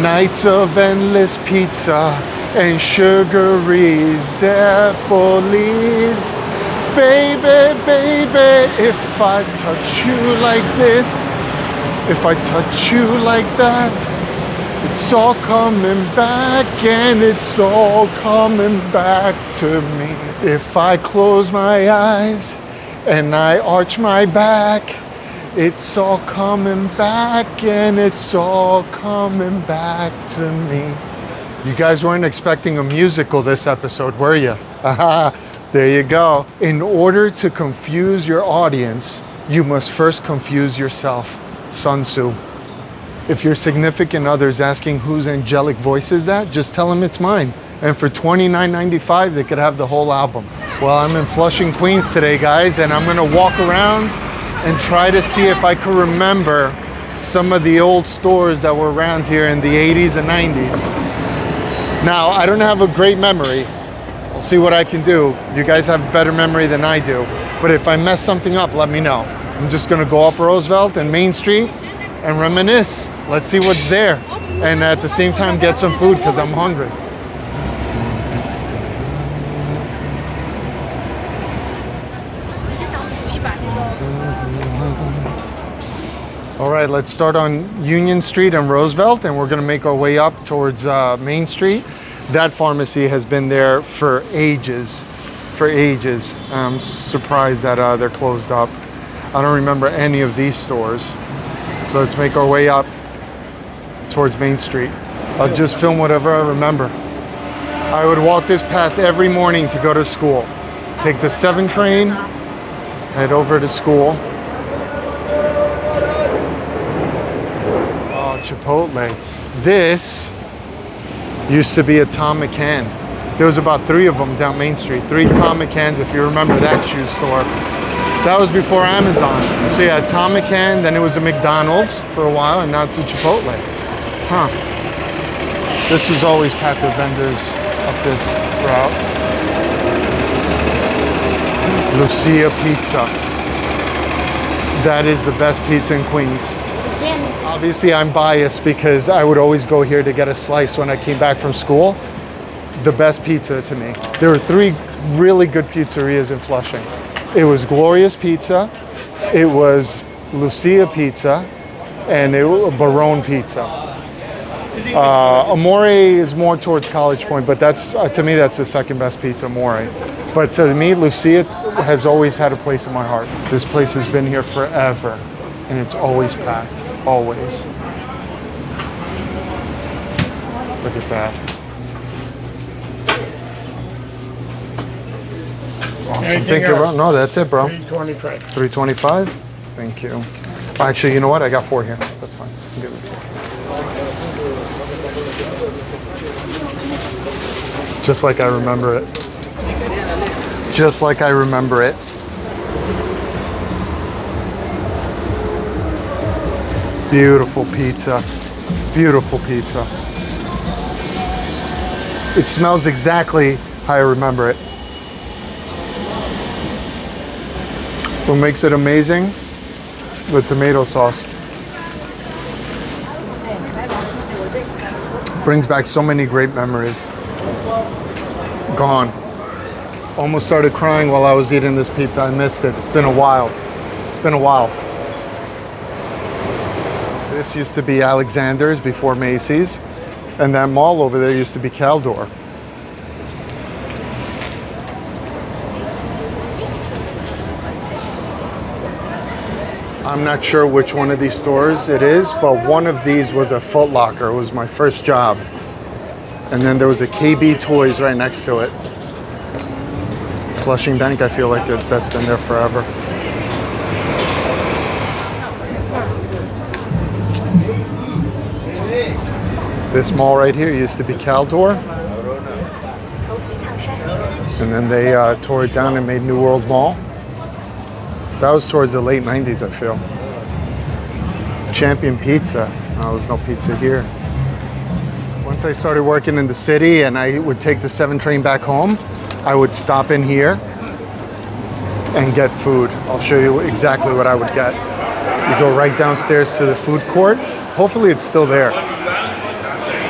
Nights of endless pizza and sugary Zeppolis. Baby, baby, if I touch you like this, if I touch you like that, it's all coming back and it's all coming back to me. If I close my eyes and I arch my back, it's all coming back and it's all coming back to me. You guys weren't expecting a musical this episode, were you? There you go. In order to confuse your audience, you must first confuse yourself. Sun Tzu. If your significant other is asking whose angelic voice is that, just tell them it's mine. And for $29.95, they could have the whole album. Well, I'm in Flushing, Queens today, guys, and I'm gonna walk around and try to see if I can remember some of the old stores that were around here in the 80s and 90s. Now, I don't have a great memory. I'll see what I can do. You guys have better memory than I do. But if I mess something up, let me know. I'm just gonna go up Roosevelt and Main Street and reminisce. Let's see what's there. And at the same time, get some food because I'm hungry. All right, let's start on Union Street and Roosevelt, and we're gonna make our way up towards Main Street. That pharmacy has been there for ages, I'm surprised that they're closed up. I don't remember any of these stores. So let's make our way up towards Main Street. I'll just film whatever I remember. I would walk this path every morning to go to school. Take the 7 train, head over to school. Oh, Chipotle. This used to be a Tom McCann. There was about 3 of them down Main Street. 3 Tom McCanns, if you remember that shoe store. That was before Amazon. So yeah, Tom McCann, then it was a McDonald's for a while, and now it's a Chipotle. Huh. This was always packed with vendors up this route. Lucia Pizza. That is the best pizza in Queens. Obviously, I'm biased because I would always go here to get a slice when I came back from school. The best pizza to me. There were 3 really good pizzerias in Flushing. It was Glorious Pizza, it was Lucia Pizza, and it was Barone Pizza. Amore is more towards College Point, but that's to me that's the second best pizza, Amore. But to me, Lucia has always had a place in my heart. This place has been here forever, and it's always packed, always. Look at that. Awesome. Thank you, bro. No, that's it, bro. 325. 325? Thank you. Actually, you know what? I got 4 here. That's fine. I'll give it 4. Just like I remember it. Just like I remember it. Beautiful pizza. Beautiful pizza. It smells exactly how I remember it. What makes it amazing? The tomato sauce. Brings back so many great memories. Gone. Almost started crying while I was eating this pizza. I missed it. It's been a while. It's been a while. This used to be Alexander's before Macy's. And that mall over there used to be Caldor. I'm not sure which one of these stores it is, but one of these was a Foot Locker. It was my first job. And then there was a KB Toys right next to it. Flushing Bank, I feel like that's been there forever. This mall right here used to be Caldor. And then they tore it down and made New World Mall. That was towards the late 90s, I feel. Champion Pizza. There was no pizza here. Once I started working in the city and I would take the 7 train back home, I would stop in here and get food. I'll show you exactly what I would get. You go right downstairs to the food court. Hopefully it's still there.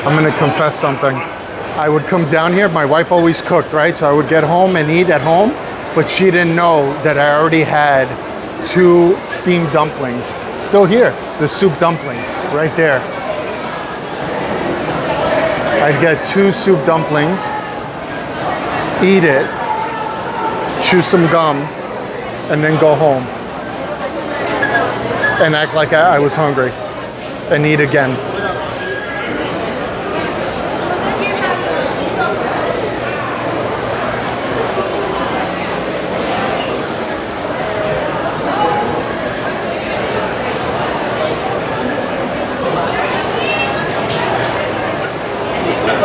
I'm gonna confess something. I would come down here, my wife always cooked, right? So I would get home and eat at home, but she didn't know that I already had 2 steamed dumplings. Still here, the soup dumplings, right there. I'd get 2 soup dumplings, eat it, chew some gum, and then go home. And act like I was hungry, and eat again.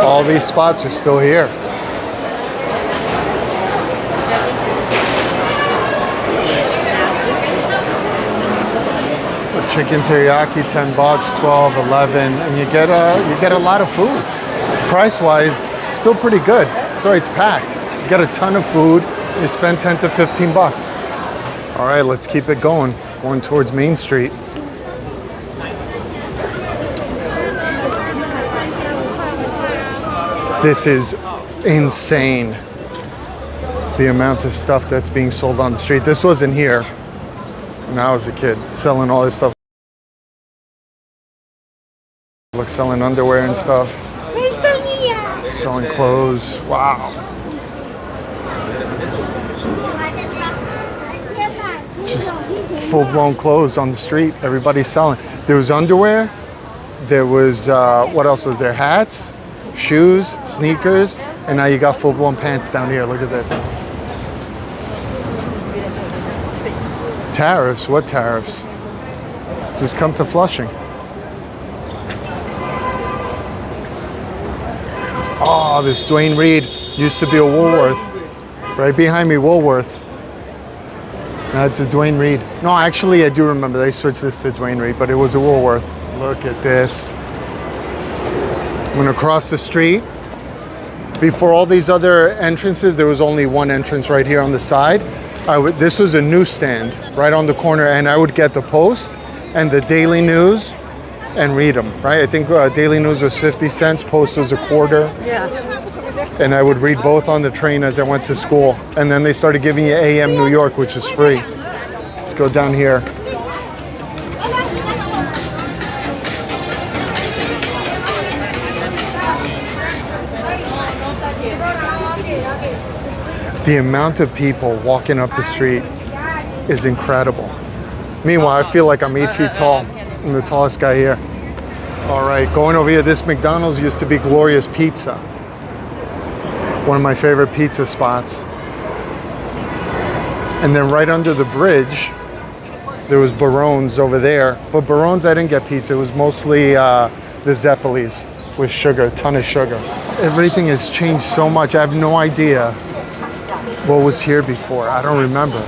All these spots are still here. Chicken teriyaki, 10 bucks, 12, 11, and you get a lot of food. Price-wise, still pretty good. So it's packed. You get a ton of food. You spend 10 to 15 bucks. All right, let's keep it going towards Main Street. This is insane, the amount of stuff that's being sold on the street. This wasn't here when I was a kid, selling all this stuff. Like selling underwear and stuff, selling clothes. Wow. Just full-blown clothes on the street. Everybody's selling. There was underwear. There was, what else was there? Hats, shoes, sneakers, and now you got full-blown pants down here. Look at this. Tariffs? What tariffs? Just come to Flushing. Oh, this Dwayne Reed used to be a Woolworth. Right behind me, Woolworth. Now it's a Dwayne Reed. No, actually, I do remember they switched this to Dwayne Reed, but it was a Woolworth. Look at this. I'm gonna cross the street. Before all these other entrances, there was only one entrance right here on the side. This was a newsstand right on the corner, and I would get the Post and the Daily News and read them, right? I think Daily News was 50 cents, Post was a quarter. Yeah. And I would read both on the train as I went to school. And then they started giving you AM New York, which is free. Let's go down here. The amount of people walking up the street is incredible. Meanwhile, I feel like I'm 8 feet tall. I'm the tallest guy here. All right, going over here, this McDonald's used to be Gloria's Pizza. One of my favorite pizza spots. And then right under the bridge, there was Barone's over there. But Barone's, I didn't get pizza. It was mostly the Zeppelis with sugar, a ton of sugar. Everything has changed so much. I have no idea what was here before. I don't remember.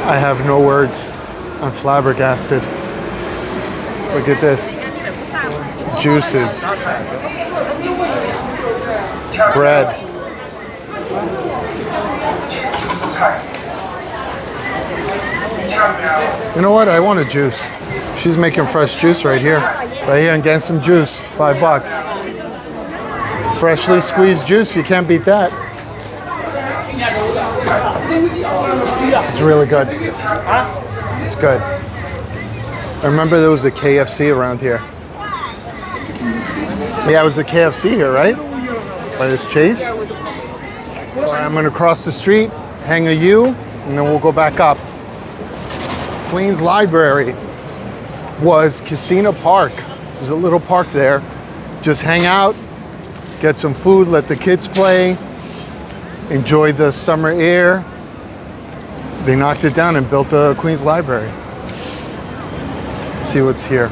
I have no words. I'm flabbergasted. Look at this. Juices. Bread. You know what? I want a juice. She's making fresh juice right here. Right here, and getting some juice. $5. Freshly squeezed juice. You can't beat that. It's really good. It's good. I remember there was a KFC around here. Yeah, it was a KFC here, right? By this Chase. All right, I'm gonna cross the street, hang a U, and then we'll go back up. Queens Library was Casino Park. There's a little park there. Just hang out, get some food, let the kids play, enjoy the summer air. They knocked it down and built a Queens Library. Let's see what's here.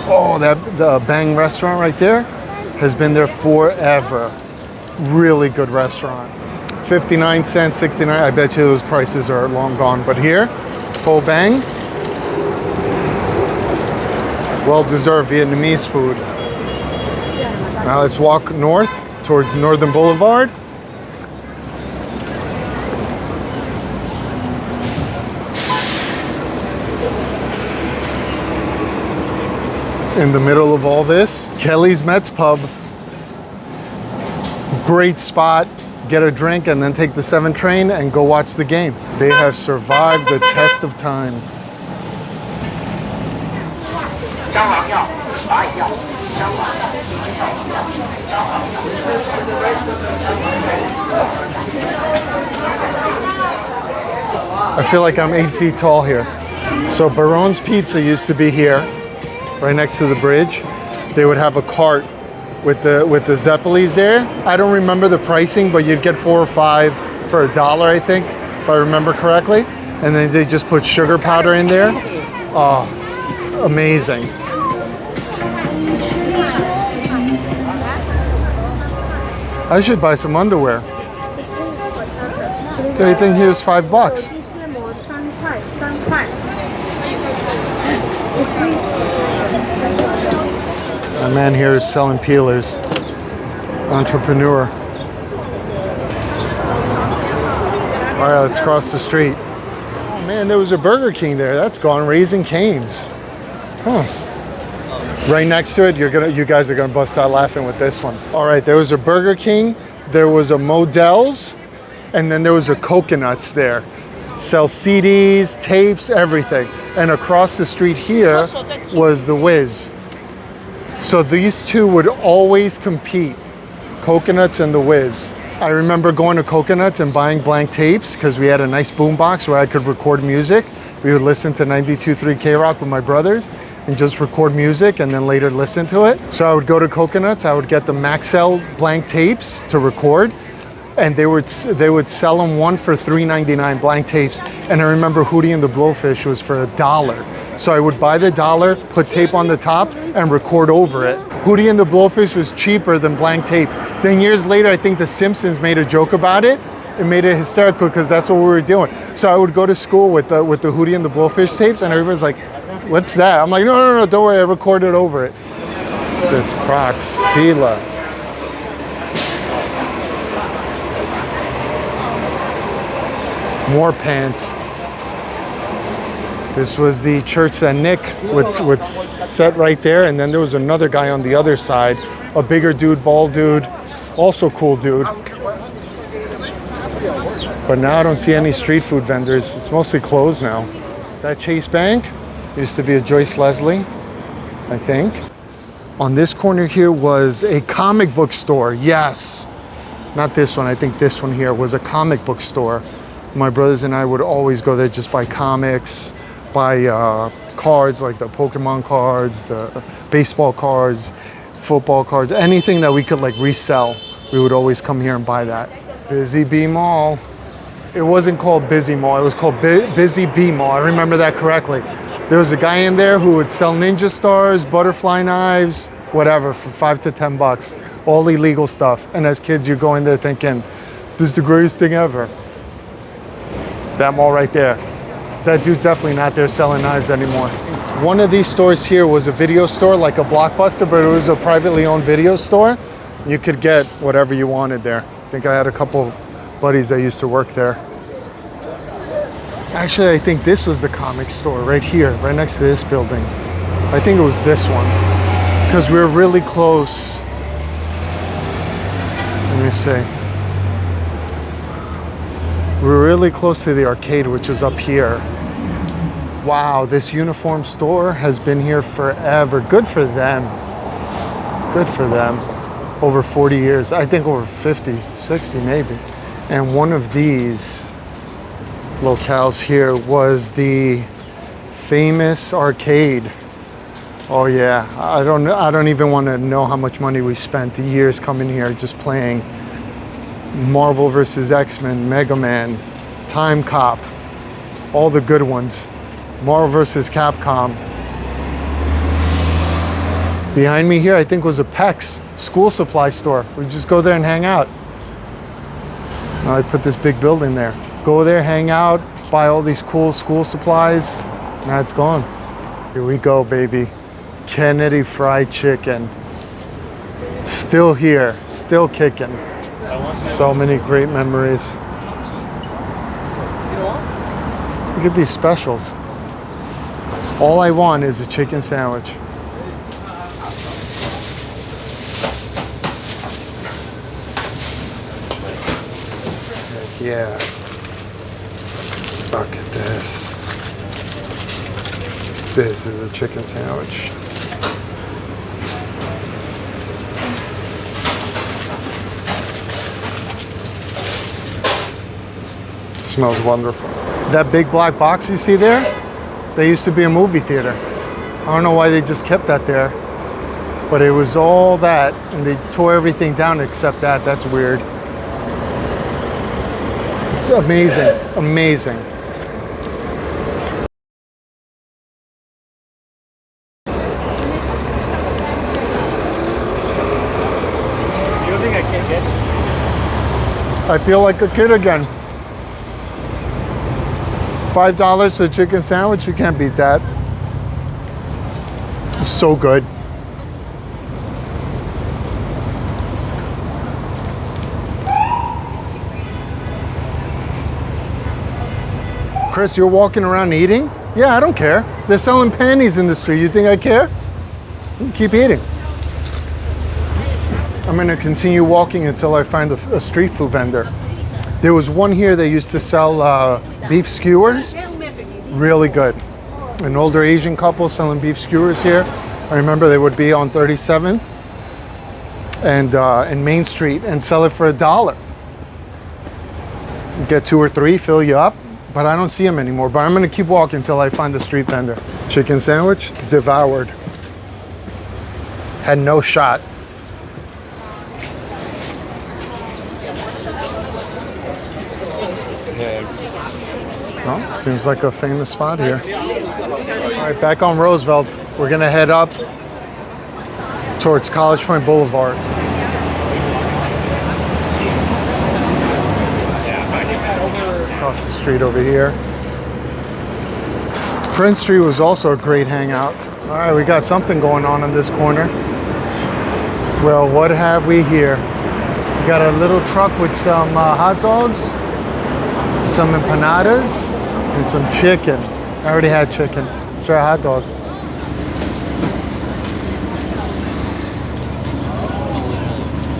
Oh, the Bang restaurant right there has been there forever. Really good restaurant. 59 cents, 69. I bet you those prices are long gone. But here, Pho Bang. Well-deserved Vietnamese food. Now let's walk north towards Northern Boulevard. In the middle of all this, Kelly's Mets Pub. Great spot. Get a drink and then take the 7 train and go watch the game. They have survived the test of time. I feel like I'm 8 feet tall here. So Barone's Pizza used to be here, right next to the bridge. They would have a cart with the Zeppelis there. I don't remember the pricing, but you'd get 4 or 5 for $1, I think, if I remember correctly. And then they just put sugar powder in there. Oh, amazing. I should buy some underwear. Everything here is $5. My man here is selling peelers. Entrepreneur. All right, let's cross the street. Oh man, there was a Burger King there. That's gone. Raising Cane's. Huh. Right next to it, you guys are gonna bust out laughing with this one. All right, there was a Burger King, there was a Modell's, and then there was a Coconuts there. Sell CDs, tapes, everything. And across the street here was the Wiz. So these two would always compete, Coconuts and the Wiz. I remember going to Coconuts and buying blank tapes because we had a nice boombox where I could record music. We would listen to 92.3 K-Rock with my brothers and just record music and then later listen to it. So I would go to Coconuts, I would get the Maxell blank tapes to record, and they would sell them one for $3.99 blank tapes. And I remember Hootie and the Blowfish was for $1. So I would buy the $1, put tape on the top, and record over it. Hootie and the Blowfish was cheaper than blank tape. Then years later, I think The Simpsons made a joke about it. It made it hysterical because that's what we were doing. So I would go to school with the Hootie and the Blowfish tapes, and everybody's like, "What's that?" I'm like, no, don't worry, I recorded over it. This Crocs, Fila. More pants. This was the church that Nick would set right there, and then there was another guy on the other side, a bigger dude, bald dude, also cool dude. But now I don't see any street food vendors. It's mostly closed now. That Chase Bank used to be a Joyce Leslie, I think. On this corner here was a comic book store. Yes, not this one. I think this one here was a comic book store. My brothers and I would always go there, just buy comics, buy cards like the Pokemon cards, the baseball cards, football cards, anything that we could like resell. We would always come here and buy that. Busy Bee Mall. It wasn't called Busy Mall, it was called Busy Bee Mall. I remember that correctly. There was a guy in there who would sell ninja stars, butterfly knives, whatever, for $5 to $10. All illegal stuff. And as kids, you go in there thinking, this is the greatest thing ever. That mall right there. That dude's definitely not there selling knives anymore. One of these stores here was a video store, like a Blockbuster, but it was a privately owned video store. You could get whatever you wanted there. I think I had a couple buddies that used to work there. Actually, I think this was the comic store right here, right next to this building. I think it was this one, because we were really close. Let me see. We were really close to the arcade, which was up here. Wow, this uniform store has been here forever. Good for them. Good for them. Over 40 years. I think over 50, 60 maybe. And one of these locales here was the famous arcade. Oh yeah, I don't even want to know how much money we spent years coming here just playing Marvel vs. X-Men, Mega Man, Time Cop, all the good ones. Marvel vs. Capcom. Behind me here, I think was a PEX school supply store. We just go there and hang out. Now I put this big building there. Go there, hang out, buy all these cool school supplies. Now it's gone. Here we go, baby. Kennedy Fried Chicken. Still here, still kicking. So many great memories. Look at these specials. All I want is a chicken sandwich. Heck yeah. Look at this. This is a chicken sandwich. Smells wonderful. That big black box you see there, that used to be a movie theater. I don't know why they just kept that there, but it was all that, and they tore everything down except that. That's weird. It's amazing, amazing. You think I can't get it? I feel like a kid again. $5 for a chicken sandwich, you can't beat that. It's so good. Chris, you're walking around eating? Yeah, I don't care. They're selling panties in the street. You think I care? Keep eating. I'm gonna continue walking until I find a street food vendor. There was one here that used to sell beef skewers. Really good. An older Asian couple selling beef skewers here. I remember they would be on 37th and in Main Street and sell it for $1. Get 2 or 3, fill you up, but I don't see them anymore. But I'm gonna keep walking until I find the street vendor. Chicken sandwich, devoured. Had no shot. Well, seems like a famous spot here. All right, back on Roosevelt. We're gonna head up towards College Point Boulevard. Across the street over here. Prince Street was also a great hangout. All right, we got something going on in this corner. Well, what have we here? We got a little truck with some hot dogs, some empanadas, and some chicken. I already had chicken. Let's try a hot dog.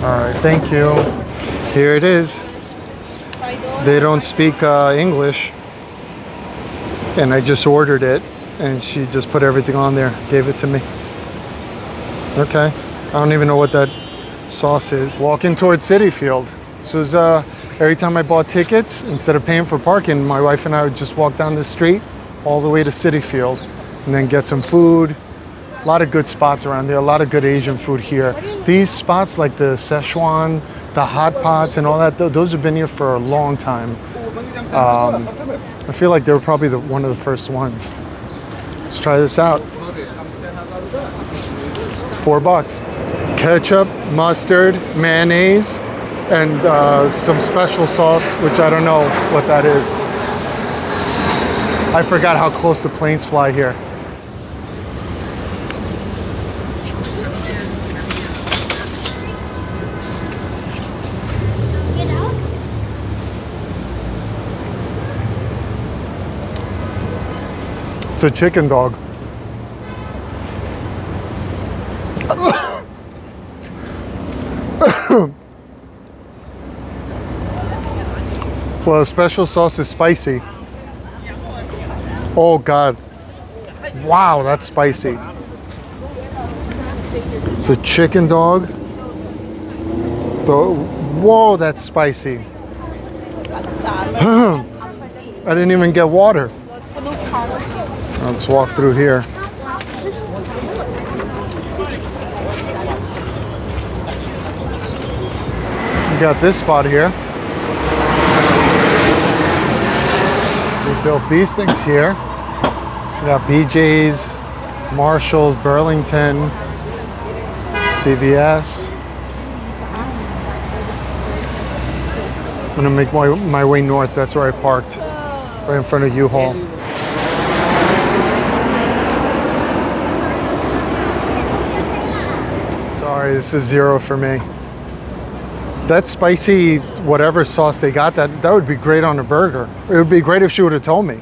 All right, thank you. Here it is. They don't speak English, and I just ordered it, and she just put everything on there, gave it to me. Okay, I don't even know what that sauce is. Walking towards Citi Field. This was every time I bought tickets, instead of paying for parking, my wife and I would just walk down the street all the way to Citi Field and then get some food. A lot of good spots around there, a lot of good Asian food here. These spots like the Szechuan, the hot pots and all that, those have been here for a long time. I feel like they were probably one of the first ones. Let's try this out. $4. Ketchup, mustard, mayonnaise, and some special sauce, which I don't know what that is. I forgot how close the planes fly here. It's a chicken dog. Well, the special sauce is spicy. Oh God. Wow, that's spicy. It's a chicken dog. Whoa, that's spicy. I didn't even get water. Let's walk through here. We got this spot here. We built these things here. We got BJ's, Marshall's, Burlington, CVS. I'm gonna make my way north. That's where I parked, right in front of U-Haul. Sorry. Sorry, this is 0 for me. That spicy whatever sauce they got, that would be great on a burger. It would be great if she would have told me.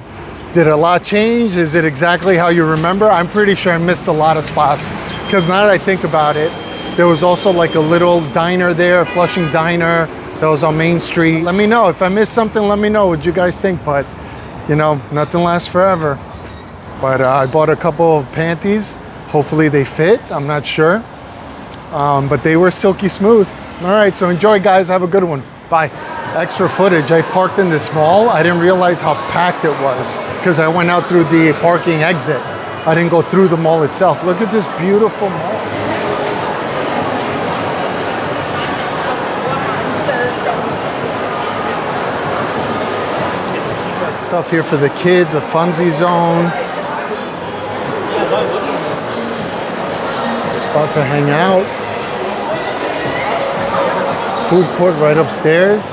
Did a lot change? Is it exactly how you remember? I'm pretty sure I missed a lot of spots, because now that I think about it, there was also like a little diner there, a Flushing diner that was on Main Street. Let me know if I missed something. Let me know what you guys think. But you know, nothing lasts forever. But I bought a couple of panties. Hopefully they fit. I'm not sure, but they were silky smooth. All right, so enjoy, guys. Have a good one. Bye. Extra footage. I parked in this mall. I didn't realize how packed it was because I went out through the parking exit. I didn't go through the mall itself. Look at this beautiful mall. Got stuff here for the kids, a funsy zone. Spot to hang out. Food court right upstairs.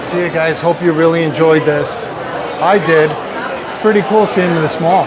See you guys, hope you really enjoyed this. I did. It's pretty cool seeing this mall.